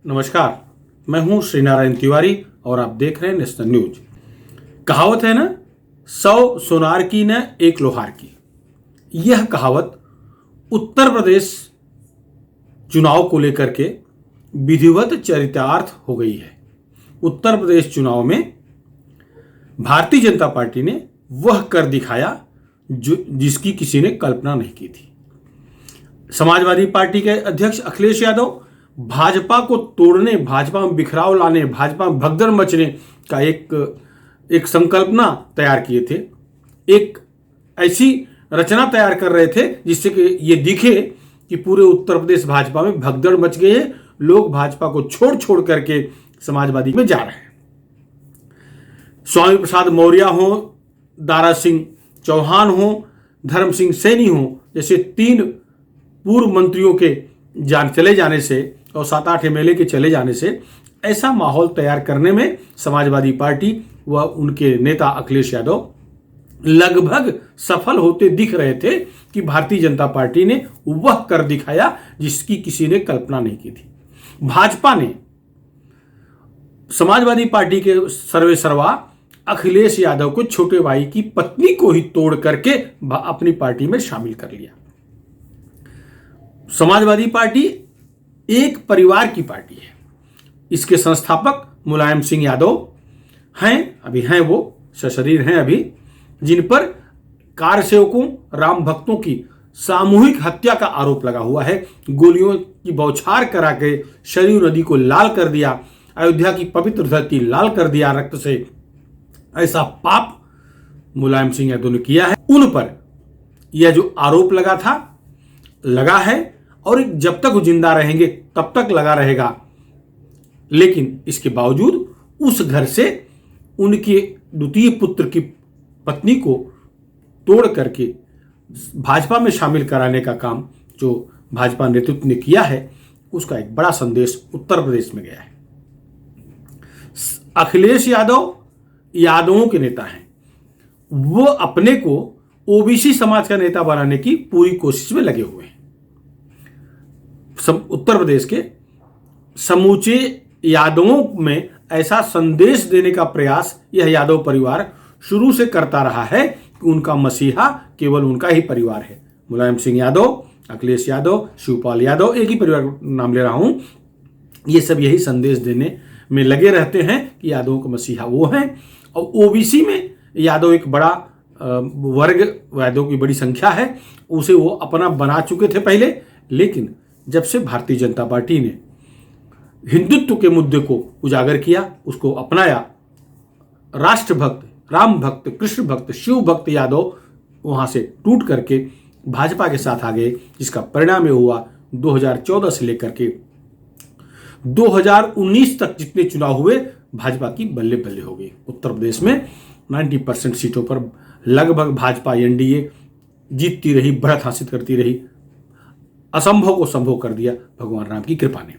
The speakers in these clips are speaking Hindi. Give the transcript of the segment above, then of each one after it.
नमस्कार, मैं हूं श्रीनारायण तिवारी और आप देख रहे हैं नेशनल न्यूज। कहावत है ना, 100 सोनार की न एक लोहार की। यह कहावत उत्तर प्रदेश चुनाव को लेकर के विधिवत चरितार्थ हो गई है। उत्तर प्रदेश चुनाव में भारतीय जनता पार्टी ने वह कर दिखाया जिसकी किसी ने कल्पना नहीं की थी। समाजवादी पार्टी के अध्यक्ष अखिलेश यादव भाजपा को तोड़ने, भाजपा में बिखराव लाने, भाजपा में भगदड़ मचने का एक संकल्पना तैयार किए थे। एक ऐसी रचना तैयार कर रहे थे जिससे कि ये दिखे कि पूरे उत्तर प्रदेश भाजपा में भगदड़ मच गई है, लोग भाजपा को छोड़ छोड़ करके समाजवादी में जा रहे हैं। स्वामी प्रसाद मौर्य हो, दारा सिंह चौहान हो, धर्म सिंह सैनी हो जैसे 3 पूर्व मंत्रियों के चले जाने से और 7-8 एमएलए के चले जाने से ऐसा माहौल तैयार करने में समाजवादी पार्टी व उनके नेता अखिलेश यादव लगभग सफल होते दिख रहे थे कि भारतीय जनता पार्टी ने वह कर दिखाया जिसकी किसी ने कल्पना नहीं की थी। भाजपा ने समाजवादी पार्टी के सर्वे सर्वा अखिलेश यादव को छोटे भाई की पत्नी को ही तोड़ करके अपनी पार्टी में शामिल कर लिया। समाजवादी पार्टी एक परिवार की पार्टी है। इसके संस्थापक मुलायम सिंह यादव हैं, वो सशरीर हैं अभी, जिन पर कारसेवकों, राम भक्तों की सामूहिक हत्या का आरोप लगा हुआ है। गोलियों की बौछार करा के सरयू नदी को लाल कर दिया, अयोध्या की पवित्र धरती लाल कर दिया रक्त से। ऐसा पाप मुलायम सिंह यादव ने किया है। उन पर यह जो आरोप लगा है और जब तक वो जिंदा रहेंगे तब तक लगा रहेगा। लेकिन इसके बावजूद उस घर से उनके द्वितीय पुत्र की पत्नी को तोड़ करके भाजपा में शामिल कराने का काम जो भाजपा नेतृत्व ने किया है, उसका एक बड़ा संदेश उत्तर प्रदेश में गया है। अखिलेश यादव यादवों के नेता हैं। वो अपने को ओबीसी समाज का नेता बनाने की पूरी कोशिश में लगे हुए हैं। उत्तर प्रदेश के समूचे यादवों में ऐसा संदेश देने का प्रयास यह यादव परिवार शुरू से करता रहा है कि उनका मसीहा केवल उनका ही परिवार है। मुलायम सिंह यादव, अखिलेश यादव, शिवपाल यादव, एक ही परिवार का नाम ले रहा हूं। ये सब यही संदेश देने में लगे रहते हैं कि यादवों का मसीहा वो हैं। और ओबीसी में यादव एक बड़ा वर्ग, यादव की बड़ी संख्या है, उसे वो अपना बना चुके थे पहले। लेकिन जब से भारतीय जनता पार्टी ने हिंदुत्व के मुद्दे को उजागर किया, उसको अपनाया, राष्ट्रभक्त, राम भक्त, कृष्ण भक्त, शिव भक्त यादव वहां से टूट करके भाजपा के साथ आ गए, जिसका परिणाम यह हुआ 2014 से लेकर के 2019 तक जितने चुनाव हुए भाजपा की बल्ले बल्ले हो गई। उत्तर प्रदेश में 90% सीटों पर लगभग भाजपा एनडीए जीतती रही, बढ़त हासिल करती रही। असंभव को संभव कर दिया भगवान राम की कृपा ने।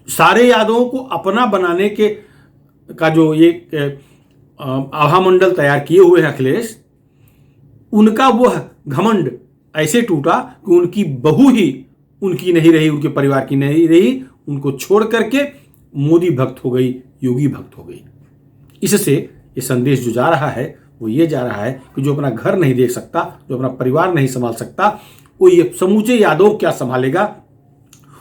सारे यादवों को अपना बनाने का जो ये आभा मंडल तैयार किए हुए हैं अखिलेश, उनका वह घमंड ऐसे टूटा कि उनकी बहू ही उनकी नहीं रही, उनके परिवार की नहीं रही, उनको छोड़ करके मोदी भक्त हो गई, योगी भक्त हो गई। इससे ये संदेश जो जा रहा है वो ये जा रहा है कि जो अपना घर नहीं देख सकता, जो अपना परिवार नहीं संभाल सकता, वो ये समूचे यादव क्या संभालेगा,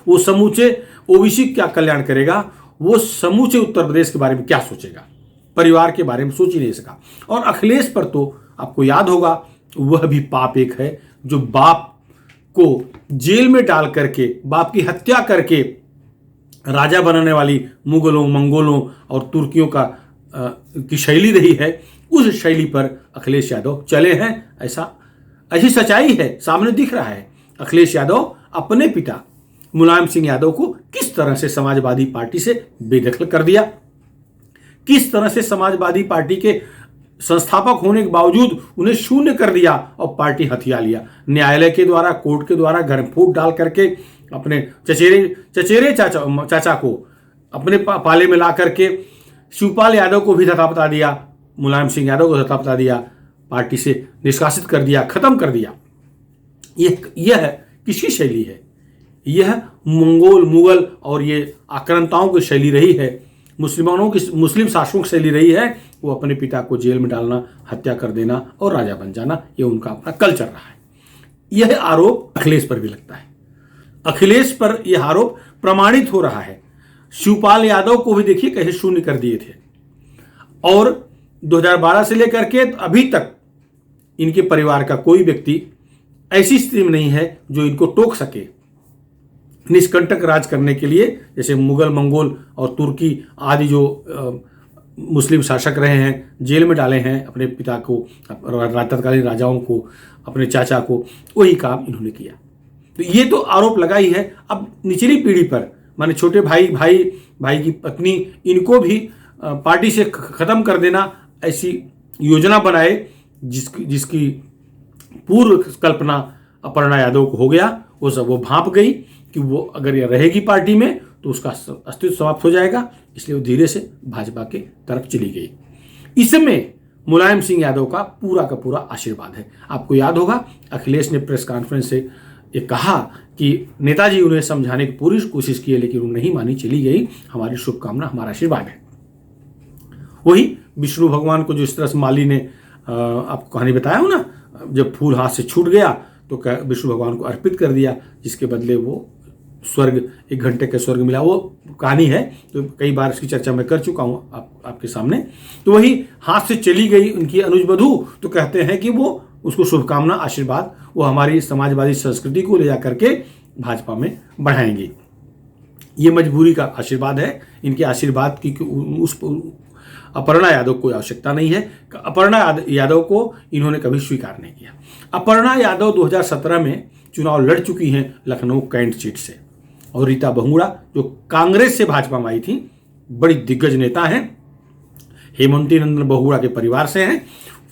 वो समूचे ओबीसी क्या कल्याण करेगा, वो समूचे उत्तर प्रदेश के बारे में क्या सोचेगा, परिवार के बारे में सोच ही नहीं सका। और अखिलेश पर तो आपको याद होगा, वह भी पाप एक है जो बाप को जेल में डाल करके, बाप की हत्या करके राजा बनाने वाली मुगलों, मंगोलों और तुर्कियों की शैली रही है, उस शैली पर अखिलेश यादव चले हैं। ऐसी सच्चाई है, सामने दिख रहा है। अखिलेश यादव अपने पिता मुलायम सिंह यादव को किस तरह से समाजवादी पार्टी से बेदखल कर दिया, किस तरह से समाजवादी पार्टी के संस्थापक होने के बावजूद उन्हें शून्य कर दिया और पार्टी हथिया लिया। न्यायालय के द्वारा, कोर्ट के द्वारा घर में फूट डाल करके अपने चचेरे चाचा को अपने पाले में ला करके शिवपाल यादव को भी धतापता दिया, मुलायम सिंह यादव को धतापता दिया, पार्टी से निष्कासित कर दिया, खत्म कर दिया। यह किसकी शैली है? यह मुगल और ये आक्रांताओं की शैली रही है, मुस्लिम शासकों की शैली रही है। वो अपने पिता को जेल में डालना, हत्या कर देना और राजा बन जाना, ये उनका अपना कल्चर रहा है। यह आरोप अखिलेश पर भी लगता है। अखिलेश पर यह आरोप प्रमाणित हो रहा है। शिवपाल यादव को भी देखिए कहीं शून्य कर दिए थे, और 2012 से लेकर के अभी तक इनके परिवार का कोई व्यक्ति ऐसी स्थिति में नहीं है जो इनको टोक सके निष्कंटक राज करने के लिए। जैसे मुगल, मंगोल और तुर्की आदि जो मुस्लिम शासक रहे हैं, जेल में डाले हैं अपने पिता को, तत्कालीन राजाओं को, अपने चाचा को, वही काम इन्होंने किया। तो ये तो आरोप लगा ही है। अब निचली पीढ़ी पर, माने छोटे भाई की पत्नी, इनको भी पार्टी से खत्म कर देना, ऐसी योजना बनाए जिसकी पूर्व कल्पना अपर्णा यादव को हो गया। वो भांप गई कि वो अगर यह रहेगी पार्टी में तो उसका अस्तित्व समाप्त हो जाएगा, इसलिए वो धीरे से भाजपा के तरफ चली गई। इसमें मुलायम सिंह यादव का पूरा आशीर्वाद है। आपको याद होगा अखिलेश ने प्रेस कॉन्फ्रेंस से ये कहा कि नेताजी उन्हें समझाने की पूरी कोशिश की, लेकिन उन्हें नहीं मानी, चली गई। हमारी शुभकामना, हमारा आशीर्वाद है। वही विष्णु भगवान को जो इस तरह से माली ने आपको कहानी बताया हो ना, जब फूल हाथ से छूट गया तो विष्णु भगवान को अर्पित कर दिया, जिसके बदले वो स्वर्ग, 1 घंटे का स्वर्ग मिला। वो कहानी है, तो कई बार इसकी चर्चा मैं कर चुका हूं आपके सामने। तो वही हाथ से चली गई उनकी अनुज वधू, तो कहते हैं कि वो उसको शुभकामना, आशीर्वाद, वो हमारी समाजवादी संस्कृति को ले जा करके भाजपा में बढ़ाएंगी। ये मजबूरी का आशीर्वाद है। इनके आशीर्वाद की उस अपर्णा यादव को आवश्यकता नहीं है। अपर्णा यादव को इन्होंने कभी स्वीकार नहीं किया। अपर्णा यादव 2017 में चुनाव लड़ चुकी हैं लखनऊ कैंट सीट से, और रीता बहुगुणा जो कांग्रेस से भाजपा में आई थी, बड़ी दिग्गज नेता हैं, हेमंती नंदन बहुगुणा के परिवार से हैं,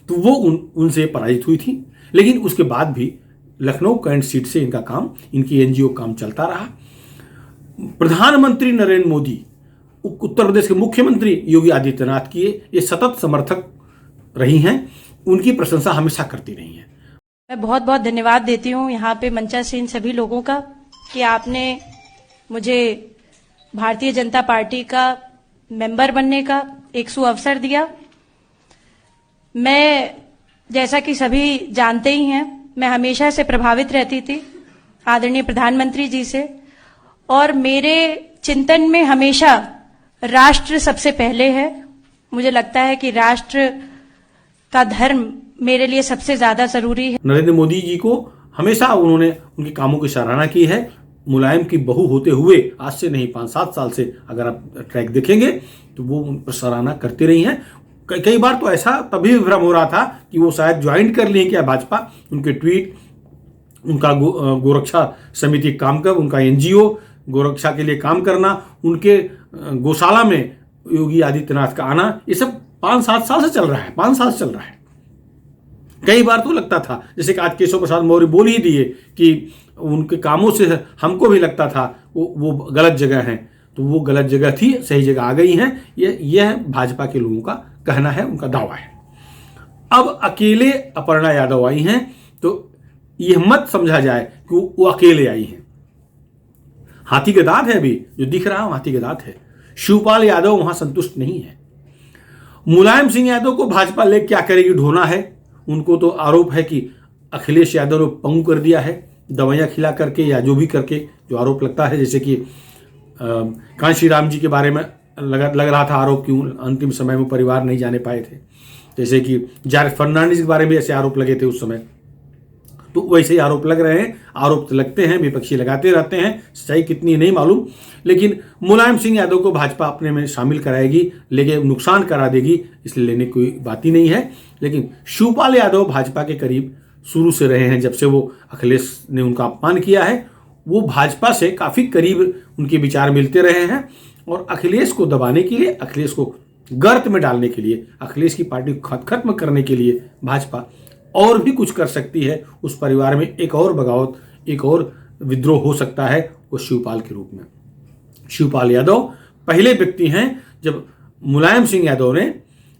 तो वो उनसे पराजित हुई थी। लेकिन उसके बाद भी लखनऊ कैंट सीट से इनका काम, इनकी एनजीओ काम चलता रहा। प्रधानमंत्री नरेंद्र मोदी, उत्तर प्रदेश के मुख्यमंत्री योगी आदित्यनाथ की ये सतत समर्थक रही हैं, उनकी प्रशंसा हमेशा करती रही हैं। मैं बहुत बहुत धन्यवाद देती हूँ यहाँ पे मंचासीन सभी लोगों का कि आपने मुझे भारतीय जनता पार्टी का मेंबर बनने का एक सुअवसर दिया। मैं, जैसा कि सभी जानते ही हैं, मैं हमेशा से प्रभावित रहती थी आदरणीय प्रधानमंत्री जी से, और मेरे चिंतन में हमेशा राष्ट्र सबसे पहले है। मुझे लगता है कि राष्ट्र का धर्म मेरे लिए सबसे ज्यादा जरूरी है। नरेंद्र मोदी जी को हमेशा उन्होंने उनके कामों की सराहना की है। मुलायम की बहू होते हुए, आज से नहीं 5-7 साल से अगर आप ट्रैक देखेंगे तो वो उन पर सराहना करती रही हैं। कई बार तो ऐसा तभी भ्रम हो रहा था कि वो शायद ज्वाइन कर ली क्या भाजपा। उनके ट्वीट, उनका गोरक्षा समिति काम कर, उनका एनजीओ गोरक्षा के लिए काम करना, उनके गौशाला में योगी आदित्यनाथ का आना, ये सब 5-7 साल से चल रहा है। 5 साल से चल रहा है। कई बार तो लगता था, जैसे कि आज केशव प्रसाद मौर्य बोल ही दिए कि उनके कामों से हमको भी लगता था वो गलत जगह हैं, तो वो गलत जगह थी, सही जगह आ गई हैं। यह भाजपा के लोगों का कहना है, उनका दावा है। अब अकेले अपर्णा यादव आई हैं, तो यह मत समझा जाए कि वो अकेले आई हैं। हाथी के दांत है, अभी जो दिख रहा है हाथी के दांत है। शिवपाल यादव वहां संतुष्ट नहीं है। मुलायम सिंह यादव को भाजपा ले क्या करेगी, ढोना है। उनको तो आरोप है कि अखिलेश यादव ने पंगु कर दिया है, दवाइयां खिला करके या जो भी करके, जो आरोप लगता है। जैसे कि कांशी राम जी के बारे में लग रहा था आरोप कि अंतिम समय में परिवार नहीं जाने पाए थे। जैसे कि जॉर्ज फर्नांडिस के बारे में ऐसे आरोप लगे थे उस समय, तो वैसे ही आरोप लग रहे हैं। आरोप तो लगते हैं, विपक्षी लगाते रहते हैं, सच्चाई कितनी नहीं मालूम। लेकिन मुलायम सिंह यादव को भाजपा अपने में शामिल कराएगी, लेकिन नुकसान करा देगी, इसलिए लेने की कोई बात ही नहीं है। लेकिन शिवपाल यादव भाजपा के करीब शुरू से रहे हैं। जब से वो अखिलेश ने उनका अपमान किया है, वो भाजपा से काफी करीब उनके विचार मिलते रहे हैं। और अखिलेश को दबाने के लिए, अखिलेश को गर्त में डालने के लिए, अखिलेश की पार्टी को खत्म करने के लिए भाजपा और भी कुछ कर सकती है। उस परिवार में एक और बगावत, एक और विद्रोह हो सकता है, वो शिवपाल के रूप में। शिवपाल यादव पहले व्यक्ति हैं जब मुलायम सिंह यादव ने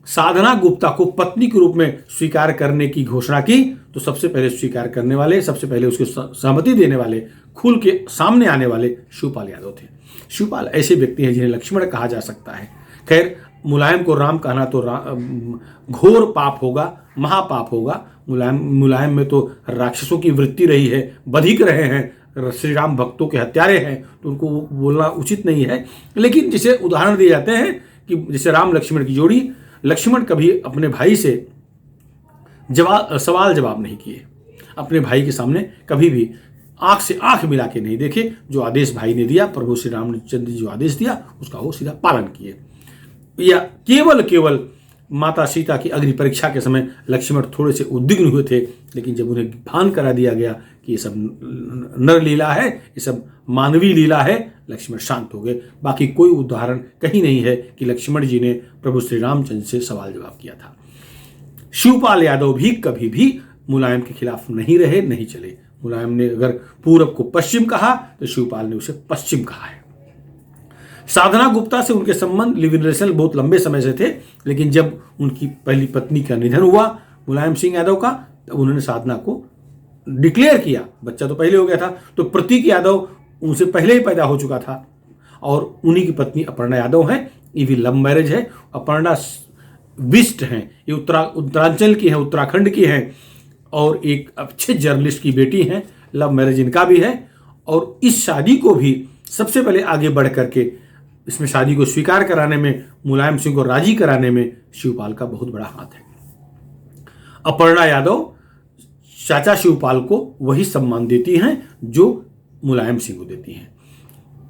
साधना गुप्ता को पत्नी के रूप में स्वीकार करने की घोषणा की, तो सबसे पहले स्वीकार करने वाले, सबसे पहले उसको सहमति देने वाले, खुल के सामने आने वाले शिवपाल यादव थे। शिवपाल ऐसे व्यक्ति हैं जिन्हें लक्ष्मण कहा जा सकता है। खैर, मुलायम को राम कहना तो घोर पाप होगा, महापाप होगा। मुलायम में तो राक्षसों की वृत्ति रही है, बधिक रहे हैं, श्री राम भक्तों के हत्यारे हैं, तो उनको बोलना उचित नहीं है। लेकिन जिसे उदाहरण दिए जाते हैं कि जैसे राम लक्ष्मण की जोड़ी, लक्ष्मण कभी अपने भाई से सवाल जवाब नहीं किए, अपने भाई के सामने कभी भी आंख से आंख मिला के नहीं देखे। जो आदेश भाई ने दिया, प्रभु श्री रामचंद्र जी जो आदेश दिया उसका वो सीधा पालन किए। या केवल माता सीता की अग्नि परीक्षा के समय लक्ष्मण थोड़े से उद्विग्न हुए थे, लेकिन जब उन्हें भान करा दिया गया कि ये सब नर लीला है, ये सब मानवीय लीला है, लक्ष्मण शांत हो गए। बाकी कोई उदाहरण कहीं नहीं है कि लक्ष्मण जी ने प्रभु श्री रामचंद्र से सवाल जवाब किया था। शिवपाल यादव भी कभी भी मुलायम के खिलाफ नहीं रहे, नहीं चले। मुलायम ने अगर पूरब को पश्चिम कहा तो शिवपाल ने उसे पश्चिम कहा है। साधना गुप्ता से उनके संबंध लिव इन रिलेशन बहुत लंबे समय से थे, लेकिन जब उनकी पहली पत्नी का निधन हुआ मुलायम सिंह यादव का, तो उन्होंने साधना को डिक्लेयर किया। बच्चा तो पहले हो गया था, तो प्रतीक यादव उनसे पहले ही पैदा हो चुका था, और उन्हीं की पत्नी अपर्णा यादव है। ये भी लव मैरिज है। अपर्णा बिष्ट हैं, ये उत्तरांचल की है, उत्तराखंड की है, और एक अच्छे जर्नलिस्ट की बेटी हैं। लव मैरिज इनका भी है। और इस शादी को भी सबसे पहले आगे बढ़ करके इसमें शादी को स्वीकार कराने में, मुलायम सिंह को राजी कराने में शिवपाल का बहुत बड़ा हाथ है। अपर्णा यादव चाचा शिवपाल को वही सम्मान देती हैं जो मुलायम सिंह को देती हैं,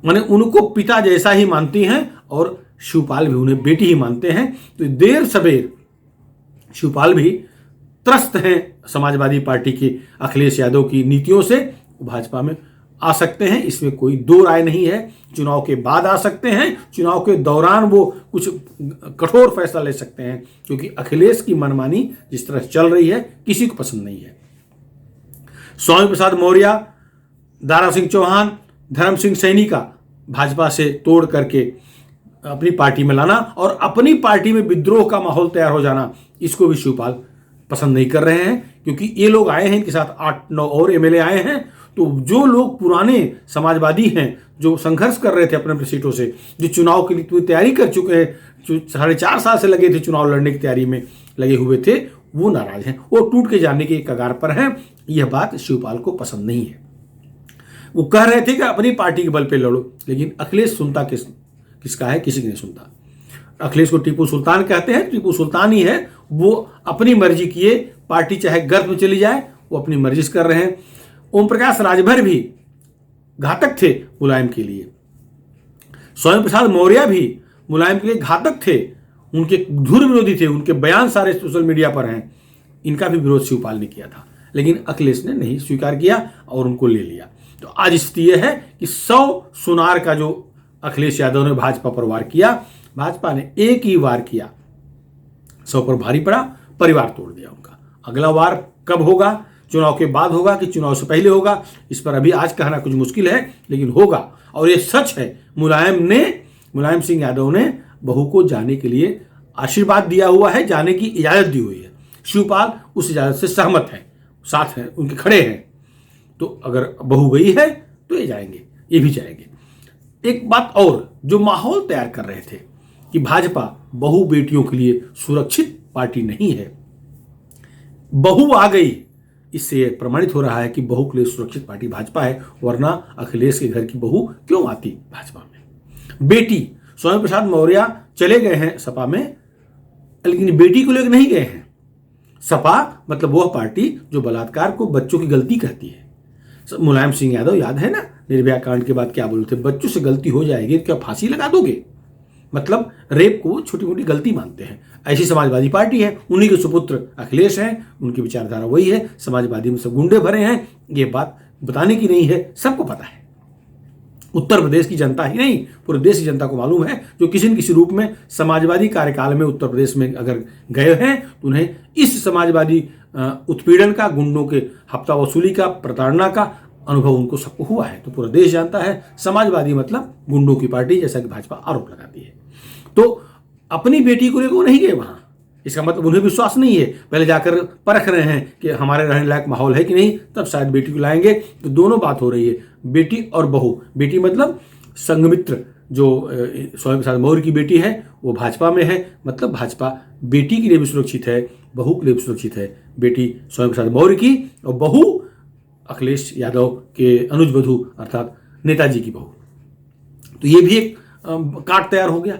माने उनको पिता जैसा ही मानती हैं, और शिवपाल भी उन्हें बेटी ही मानते हैं। तो देर सबेर शिवपाल भी त्रस्त हैं समाजवादी पार्टी के अखिलेश यादव की नीतियों से। भाजपा में आ सकते हैं, इसमें कोई दो राय नहीं है। चुनाव के बाद आ सकते हैं, चुनाव के दौरान वो कुछ कठोर फैसला ले सकते हैं, क्योंकि अखिलेश की मनमानी जिस तरह चल रही है किसी को पसंद नहीं है। स्वामी प्रसाद मौर्य, दारा सिंह चौहान, धर्म सिंह सैनी का भाजपा से तोड़ करके अपनी पार्टी में लाना और अपनी पार्टी में विद्रोह का माहौल तैयार हो जाना, इसको भी शिवपाल पसंद नहीं कर रहे हैं, क्योंकि ये लोग आए हैं, इनके साथ 8-9 और एमएलए आए हैं। तो जो लोग पुराने समाजवादी हैं, जो संघर्ष कर रहे थे अपने अपने सीटों से, जो चुनाव के लिए तैयारी कर चुके हैं, जो 4.5 साल से लगे थे चुनाव लड़ने की तैयारी में लगे हुए थे, वो नाराज हैं, वो टूट के जाने के कगार पर हैं। यह बात शिवपाल को पसंद नहीं है। वो कह रहे थे कि अपनी पार्टी के बल पे लड़ो, लेकिन अखिलेश सुनता किसका है? किसी की नहीं सुनता। अखिलेश को टीपू सुल्तान कहते हैं, टीपू सुल्तान ही है। वो अपनी मर्जी किए, पार्टी चाहे गर्भ में चली जाए, वो अपनी मर्जी से कर रहे हैं। ओम प्रकाश राजभर भी घातक थे मुलायम के लिए। स्वामी प्रसाद मौर्य भी मुलायम के लिए घातक थे, उनके धुर विरोधी थे, उनके बयान सारे सोशल मीडिया पर हैं। इनका भी विरोध शिवपाल ने किया था, लेकिन अखिलेश ने नहीं स्वीकार किया और उनको ले लिया। तो आज स्थिति यह है कि 100 सुनार का जो अखिलेश यादव ने भाजपा पर वार किया, भाजपा ने एक ही वार किया, 100 पर भारी पड़ा, परिवार तोड़ दिया उनका। अगला वार कब होगा? चुनाव के बाद होगा कि चुनाव से पहले होगा, इस पर अभी आज कहना कुछ मुश्किल है, लेकिन होगा। और ये सच है, मुलायम सिंह यादव ने बहू को जाने के लिए आशीर्वाद दिया हुआ है, जाने की इजाजत दी हुई है। शिवपाल उस इजाजत से सहमत हैं, साथ हैं, उनके खड़े हैं। तो अगर बहू गई है तो ये जाएंगे, ये भी जाएंगे। एक बात और, जो माहौल तैयार कर रहे थे कि भाजपा बहु बेटियों के लिए सुरक्षित पार्टी नहीं है, बहू आ गई, इससे प्रमाणित हो रहा है कि बहू के लिए सुरक्षित पार्टी भाजपा है, वरना अखिलेश के घर की बहू क्यों आती भाजपा में? बेटी स्वामी प्रसाद मौर्य चले गए हैं सपा में, लेकिन बेटी को लेकर नहीं गए हैं। सपा मतलब वह पार्टी जो बलात्कार को बच्चों की गलती कहती है। मुलायम सिंह यादव याद है ना, निर्भया कांड के बाद क्या बोले थे? बच्चों से गलती हो जाएगी क्या फांसी लगा दोगे? मतलब रेप को छोटी मोटी गलती मानते हैं। ऐसी समाजवादी पार्टी है, उन्हीं के सुपुत्र अखिलेश हैं, उनकी विचारधारा वही है। समाजवादी में सब गुंडे भरे हैं, ये बात बताने की नहीं है, सबको पता है। उत्तर प्रदेश की जनता ही नहीं, पूरे देश की जनता को मालूम है। जो किसी न किसी रूप में समाजवादी कार्यकाल में उत्तर प्रदेश में अगर गए हैं, तो उन्हें इस समाजवादी उत्पीड़न का, गुंडों के हफ्ता वसूली का, प्रताड़ना का अनुभव उनको सबको हुआ है। तो पूरा देश जानता है समाजवादी मतलब गुंडों की पार्टी, जैसा कि भाजपा आरोप लगाती है। तो अपनी बेटी को लेकर वो नहीं गए वहां, इसका मतलब उन्हें विश्वास नहीं है, पहले जाकर परख रहे हैं कि हमारे रहने लायक माहौल है कि नहीं, तब शायद बेटी को लाएंगे। तो दोनों बात हो रही है, बेटी और बहू। बेटी मतलब संघमित्र जो स्वामी प्रसाद मौर्य की बेटी है वो भाजपा में है, मतलब भाजपा बेटी के लिए भी सुरक्षित है, बहू के लिए भी सुरक्षित है। बेटी स्वामी प्रसाद मौर्य की और बहू अखिलेश यादव के अनुज वधू अर्थात नेताजी की बहू। तो ये भी एक काट तैयार हो गया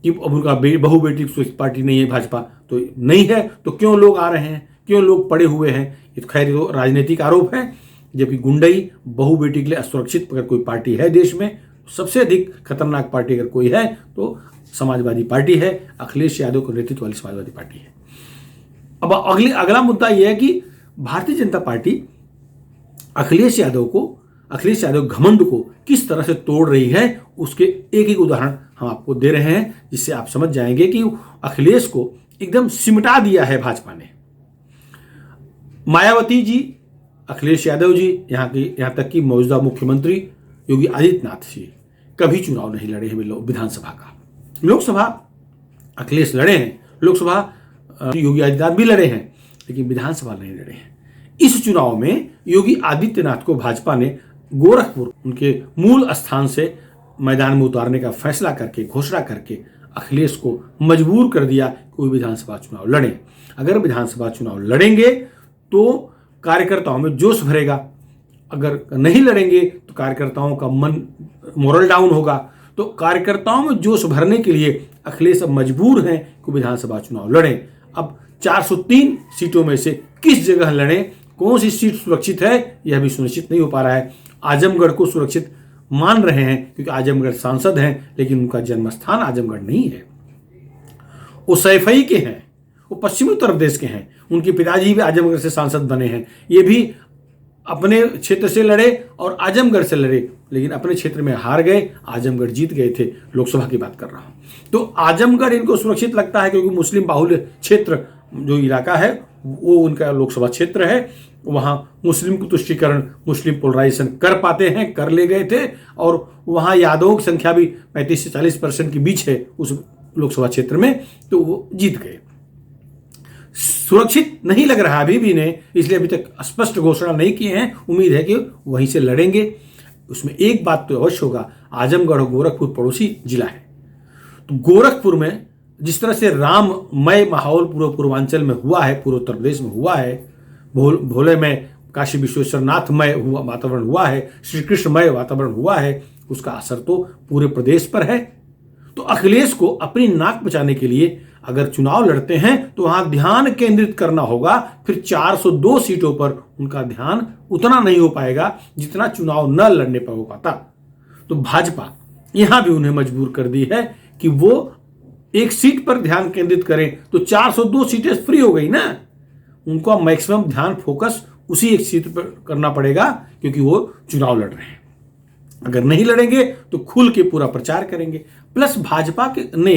कि अब उनका बहू बेटी सुरक्षित पार्टी नहीं है भाजपा, तो नहीं है तो क्यों लोग आ रहे हैं, क्यों लोग पड़े हुए हैं। ये तो खैर तो राजनीतिक आरोप है, जबकि गुंडई बहू बेटी के लिए असुरक्षित अगर कोई पार्टी है देश में, सबसे अधिक खतरनाक पार्टी अगर कोई है तो समाजवादी पार्टी है, अखिलेश यादव के नेतृत्व वाली समाजवादी पार्टी है। अब अगला मुद्दा यह है कि भारतीय जनता पार्टी अखिलेश यादव घमंड को किस तरह से तोड़ रही है, उसके एक एक उदाहरण हम आपको दे रहे हैं, जिससे आप समझ जाएंगे कि अखिलेश को एकदम सिमटा दिया है भाजपा ने। मायावती जी, अखिलेश यादव जी, यहां तक कि मौजूदा मुख्यमंत्री योगी आदित्यनाथ जी कभी चुनाव नहीं लड़े हैं विधानसभा का। लोकसभा अखिलेश लड़े हैं, लोकसभा योगी आदित्यनाथ भी लड़े हैं, लेकिन विधानसभा नहीं लड़े हैं। इस चुनाव में योगी आदित्यनाथ को भाजपा ने गोरखपुर उनके मूल स्थान से मैदान में उतारने का फैसला करके, घोषणा करके अखिलेश को मजबूर कर दिया कि वो विधानसभा चुनाव लड़े। अगर विधानसभा चुनाव लड़ेंगे तो कार्यकर्ताओं में जोश भरेगा, अगर नहीं लड़ेंगे तो कार्यकर्ताओं का मोरल डाउन होगा। तो कार्यकर्ताओं में जोश भरने के लिए अखिलेश अब मजबूर हैं कि विधानसभा चुनाव लड़ें। अब 403 सीटों में से किस जगह लड़ें, कौन सी सीट सुरक्षित है, यह भी सुनिश्चित नहीं हो पा रहा है। आजमगढ़ को सुरक्षित मान रहे हैं क्योंकि आजमगढ़ सांसद हैं, लेकिन उनका जन्म स्थान आजमगढ़ नहीं है। वो सैफई के हैं, वो पश्चिमी उत्तर प्रदेश के हैं, उनके पिताजी भी आजमगढ़ से सांसद बने हैं। ये भी अपने क्षेत्र से लड़े और आजमगढ़ से लड़े, लेकिन अपने क्षेत्र में हार गए, आजमगढ़ जीत गए थे। लोकसभा की बात कर रहा हूं। तो आजमगढ़ इनको सुरक्षित लगता है क्योंकि मुस्लिम बाहुल्य क्षेत्र जो इलाका है वो उनका लोकसभा क्षेत्र है। वहां मुस्लिम को तुष्टीकरण, मुस्लिम पोलराइजेशन कर पाते हैं, कर ले गए थे, और वहां यादवों की संख्या भी 35 से 40% के बीच है उस लोकसभा क्षेत्र में, तो वो जीत गए। सुरक्षित नहीं लग रहा अभी भी इन्हें, इसलिए अभी तक स्पष्ट घोषणा नहीं किए हैं। उम्मीद है कि वहीं से लड़ेंगे। उसमें एक बात तो अवश्य होगा, आजमगढ़ और गोरखपुर पड़ोसी जिला है, तो गोरखपुर में जिस तरह से राममय माहौल पूर्व पूर्वांचल में हुआ है, पूर्व उत्तर प्रदेश में हुआ है, भोले में काशी विश्वेश्वर नाथमय हुआ वातावरण हुआ है, श्री कृष्णमय वातावरण हुआ है, उसका असर तो पूरे प्रदेश पर है। तो अखिलेश को अपनी नाक बचाने के लिए अगर चुनाव लड़ते हैं तो वहां ध्यान केंद्रित करना होगा। फिर 402 सीटों पर उनका ध्यान उतना नहीं हो पाएगा जितना चुनाव न लड़ने पर हो पाता। तो भाजपा यहां भी उन्हें मजबूर कर दी है कि वो एक सीट पर ध्यान केंद्रित करें, तो 402 सीटें फ्री हो गई ना, उनको मैक्सिमम ध्यान फोकस उसी एक सीट पर करना पड़ेगा क्योंकि वो चुनाव लड़ रहे हैं। अगर नहीं लड़ेंगे तो खुल के पूरा प्रचार करेंगे। प्लस भाजपा ने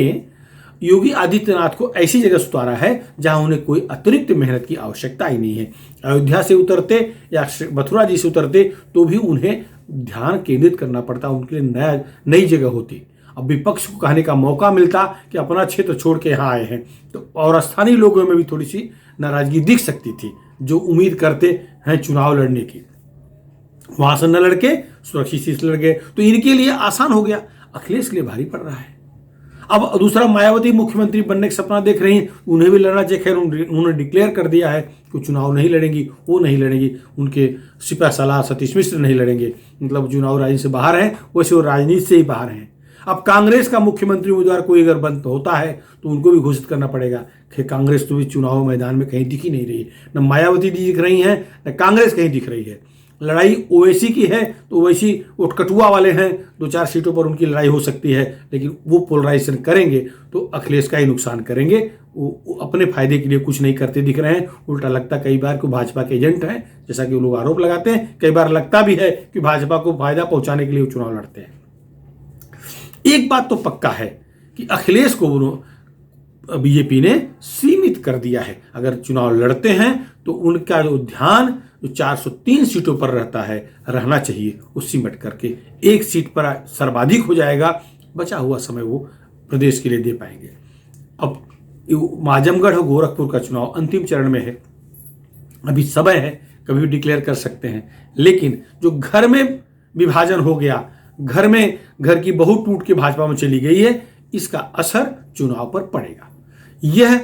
योगी आदित्यनाथ को ऐसी जगह उतारा है जहां उन्हें कोई अतिरिक्त मेहनत की आवश्यकता ही नहीं है। अयोध्या से उतरते या मथुरा जी से उतरते तो भी उन्हें ध्यान केंद्रित करना पड़ता, उनके लिए नई जगह होती। अब विपक्ष को कहने का मौका मिलता कि अपना क्षेत्र छोड़ के यहाँ आए हैं, तो और स्थानीय लोगों में भी थोड़ी सी नाराजगी दिख सकती थी जो उम्मीद करते हैं चुनाव लड़ने की। वहां से न लड़के सुरक्षित सीट लड़ गए, तो इनके लिए आसान हो गया, अखिलेश के लिए भारी पड़ रहा है। अब दूसरा, मायावती मुख्यमंत्री बनने का सपना देख रही हैं, उन्हें भी लड़ना चाहिए। खैर उन्होंने डिक्लेयर कर दिया है कि चुनाव नहीं लड़ेंगी, वो नहीं लड़ेंगी, उनके सिपा सलाह सतीश मिश्र नहीं लड़ेंगे, मतलब चुनाव राजनीति से बाहर हैं, वैसे वो राजनीति से ही बाहर हैं। अब कांग्रेस का मुख्यमंत्री उम्मीदवार कोई अगर बंद होता है तो उनको भी घोषित करना पड़ेगा। खैर कांग्रेस तो भी चुनाव मैदान में कहीं दिख ही नहीं रही है, न मायावती जी दिख रही हैं न कांग्रेस कहीं दिख रही है। लड़ाई ओवैसी की है तो ओवैसी उठकटुआ वाले हैं, 2-4 सीटों पर उनकी लड़ाई हो सकती है, लेकिन वो पोलराइजेशन करेंगे तो अखिलेश का ही नुकसान करेंगे। वो अपने फायदे के लिए कुछ नहीं करते दिख रहे हैं, उल्टा लगता कई बार कि भाजपा के एजेंट हैं, जैसा कि वो लोग आरोप लगाते हैं। कई बार लगता भी है कि भाजपा को फायदा पहुंचाने के लिए वो चुनाव लड़ते हैं। एक बात तो पक्का है कि अखिलेश को बीजेपी ने सीमित कर दिया है। अगर चुनाव लड़ते हैं तो उनका जो ध्यान जो 403 सीटों पर रहना चाहिए, उस सिमट करके एक सीट पर सर्वाधिक हो जाएगा। बचा हुआ समय वो प्रदेश के लिए दे पाएंगे। अब आजमगढ़ और गोरखपुर का चुनाव अंतिम चरण में है, अभी समय है, कभी भी डिक्लेयर कर सकते हैं। लेकिन जो घर में विभाजन हो गया, घर की बहू टूट के भाजपा में चली गई है, इसका असर चुनाव पर पड़ेगा। यह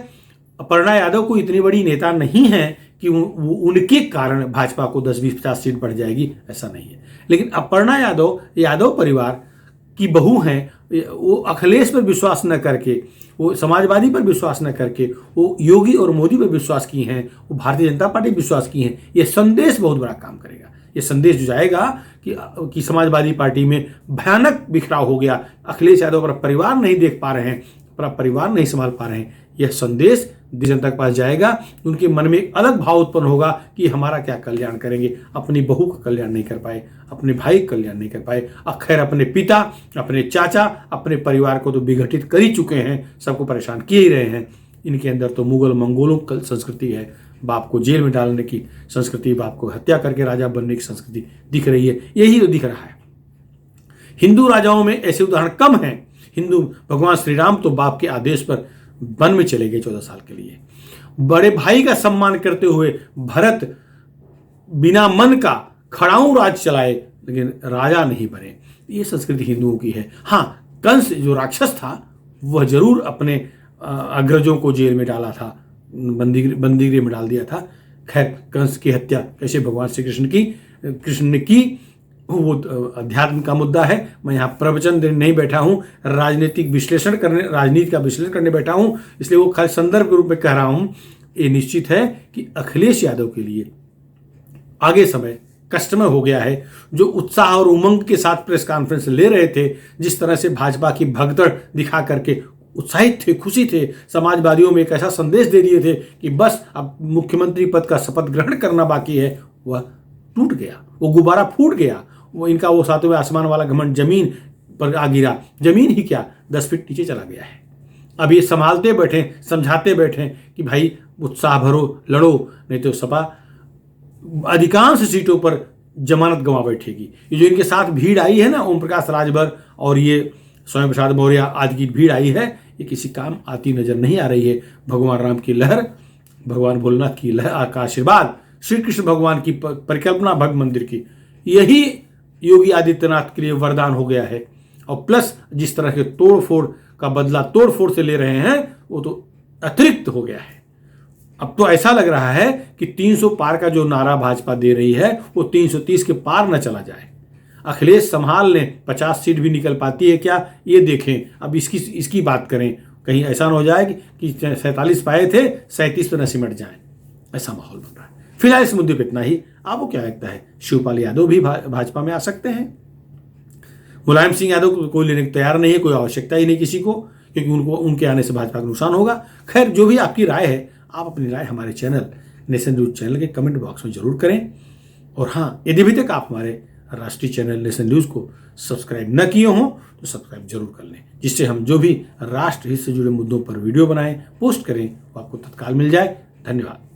अपर्णा यादव को इतनी बड़ी नेता नहीं है कि उनके कारण भाजपा को 10, 20, 50 सीट बढ़ जाएगी, ऐसा नहीं है। लेकिन अपर्णा यादव परिवार की बहू हैं, वो अखिलेश पर विश्वास न करके, वो समाजवादी पर विश्वास न करके, वो योगी और मोदी पर विश्वास की हैं, वो भारतीय जनता पार्टी पर विश्वास की हैं। ये संदेश बहुत बड़ा काम करेगा। ये संदेश जो जाएगा कि समाजवादी पार्टी में भयानक बिखराव हो गया, अखिलेश यादव पर परिवार नहीं देख पा रहे हैं, अपना परिवार नहीं संभाल पा रहे हैं, यह संदेश जनता के पास जाएगा। उनके मन में एक अलग भाव उत्पन्न होगा कि हमारा क्या कल्याण करेंगे, अपनी बहू का कल्याण नहीं कर पाए, अपने भाई का कल्याण नहीं कर पाए, खैर अपने पिता, अपने चाचा, अपने परिवार को तो विघटित कर ही चुके हैं, सबको परेशान किए ही रहे हैं। इनके अंदर तो मुगल मंगोलों की संस्कृति है, बाप को जेल में डालने की संस्कृति, बाप को हत्या करके राजा बनने की संस्कृति दिख रही है। यही तो दिख रहा है। हिंदू राजाओं में ऐसे उदाहरण कम हैं। हिंदू भगवान श्री राम तो बाप के आदेश पर वन में चले गए 14 साल के लिए। बड़े भाई का सम्मान करते हुए भरत बिना मन का खड़ाऊ राज चलाए, लेकिन राजा नहीं बने। ये संस्कृति हिंदुओं की है। हाँ, कंस जो राक्षस था वह जरूर अपने अग्रजों को जेल में डाला था, बंदीगृह में डाल दिया था। खैर, कंस की हत्या कैसे भगवान श्री कृष्ण ने की, वो अध्यात्म का मुद्दा है। मैं यहाँ प्रवचन देने नहीं बैठा हूँ, राजनीति का विश्लेषण करने बैठा हूँ, इसलिए वो खाली संदर्भ के रूप में कह रहा हूँ। ये निश्चित है कि अखिलेश यादव के लिए आगे समय कष्टमय हो गया है। जो उत्साह और उमंग के साथ प्रेस कॉन्फ्रेंस ले रहे थे, जिस तरह से भाजपा की भगदड़ दिखा करके उत्साहित थे, खुशी थे, समाजवादियों में एक ऐसा संदेश दे दिए थे कि बस अब मुख्यमंत्री पद का शपथ ग्रहण करना बाकी है, वह टूट गया, वो गुब्बारा फूट गया। वो सातवें आसमान वाला घमंड जमीन पर आ गिरा। जमीन ही क्या, 10 फीट नीचे चला गया है। अब ये संभालते बैठे, समझाते बैठे कि भाई उत्साह भरो, लड़ो, नहीं तो सपा अधिकांश सीटों पर जमानत गंवा बैठेगी। ये जो इनके साथ भीड़ आई है ना, ओम प्रकाश राजभर और ये स्वयं प्रसाद मौर्य आदि की भीड़ आई है, ये किसी काम आती नजर नहीं आ रही है। भगवान राम की लहर, भगवान भोलेनाथ की लहर का आशीर्वाद, श्री कृष्ण भगवान की परिकल्पना भव्य मंदिर की, यही योगी आदित्यनाथ के लिए वरदान हो गया है। और प्लस जिस तरह के तोड़फोड़ का बदला तोड़फोड़ से ले रहे हैं, वो तो अतिरिक्त हो गया है। अब तो ऐसा लग रहा है कि 300 पार का जो नारा भाजपा दे रही है, वो 330 के पार न चला जाए। अखिलेश संभाल लें, 50 सीट भी निकल पाती है क्या, ये देखें। अब इसकी बात करें, कहीं ऐसा ना हो जाए कि 47 पाए थे, 37 पे न सिमट जाए, ऐसा माहौल बन रहा है। फिलहाल इस मुद्दे पर इतना ही। आपको क्या लगता है, शिवपाल यादव भी भाजपा में आ सकते हैं? मुलायम सिंह यादव को कोई लेने को तैयार नहीं है, कोई आवश्यकता ही नहीं किसी को, क्योंकि उनके आने से भाजपा का नुकसान होगा। खैर, जो भी आपकी राय है, आप अपनी राय हमारे चैनल नेशन न्यूज चैनल के कमेंट बॉक्स में जरूर करें। और हाँ, यदि अभी तक आप हमारे राष्ट्रीय चैनल नेशन न्यूज को सब्सक्राइब न किए हों तो सब्सक्राइब जरूर कर लें, जिससे हम जो भी राष्ट्र हित से जुड़े मुद्दों पर वीडियो बनाएं, पोस्ट करें, वो आपको तत्काल मिल जाए। धन्यवाद।